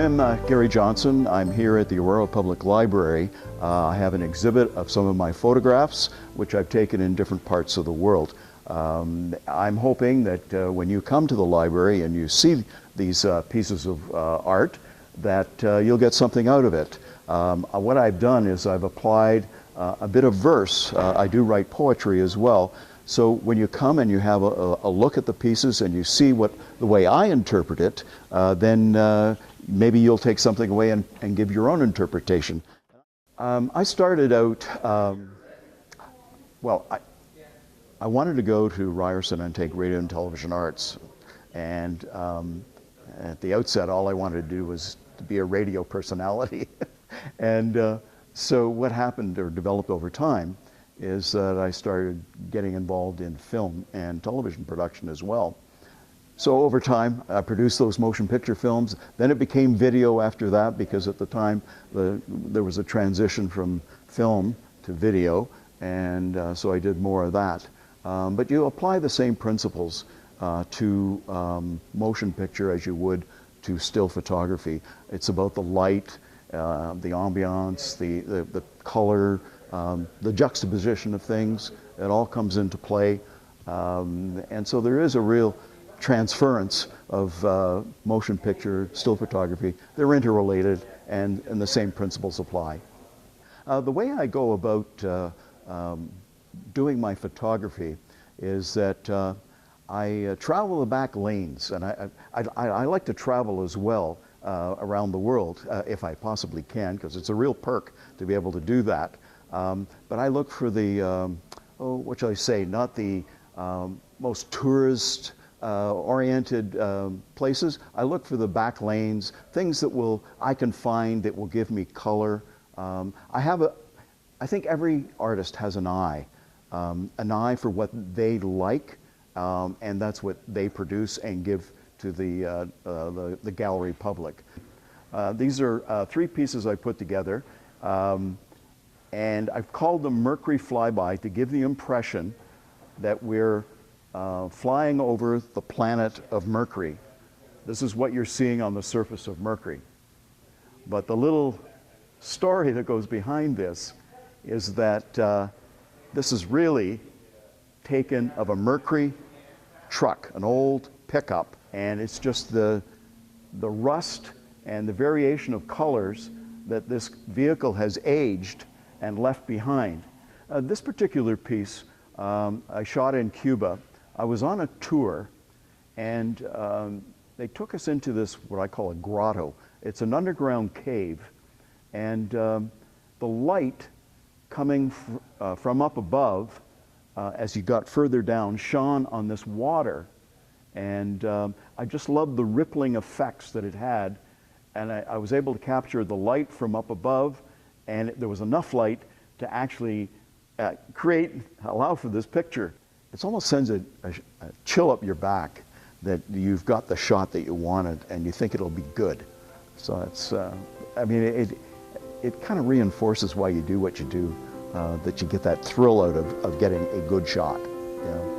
I'm Gary Johnson. I'm here at the Aurora Public Library. I have an exhibit of some of my photographs, which I've taken in different parts of the world. I'm hoping that when you come to the library and you see these pieces of art, that you'll get something out of it. What I've done is I've applied a bit of verse. I do write poetry as well. So when you come and you have a look at the pieces and you see the way I interpret it, then maybe you'll take something away and give your own interpretation. I started out, I wanted to go to Ryerson and take radio and television arts. And at the outset, all I wanted to do was to be a radio personality. And so what happened or developed over time is that I started getting involved in film and television production as well. So over time, I produced those motion picture films. Then it became video after that, because at the time there was a transition from film to video, and so I did more of that. But you apply the same principles to motion picture as you would to still photography. It's about the light, the ambiance, the color, the juxtaposition of things. It all comes into play. And so there is a real transference of motion picture, still photography. They're interrelated, and the same principles apply. The way I go about doing my photography is that I travel the back lanes, and I like to travel as well around the world if I possibly can, because it's a real perk to be able to do that. But I look for the, what shall I say, not the most tourist oriented places. I look for the back lanes, things that I can find that will give me color. I think every artist has an eye for what they like, and that's what they produce and give to the gallery public. These are 3 pieces I put together, and I've called them Mercury Flyby to give the impression that we're flying over the planet of Mercury. This is what you're seeing on the surface of Mercury. But the little story that goes behind this is that this is really taken of a Mercury truck, an old pickup, and it's just the rust and the variation of colors that this vehicle has aged and left behind. This particular piece I shot in Cuba. I was on a tour, and they took us into this, what I call a grotto. It's an underground cave, and the light coming from up above as you got further down shone on this water, and I just loved the rippling effects that it had, and I was able to capture the light from up above, and there was enough light to actually allow for this picture. It almost sends a chill up your back that you've got the shot that you wanted and you think it'll be good. So it's, I mean, it kind of reinforces why you do what you do, that you get that thrill out of getting a good shot. You know?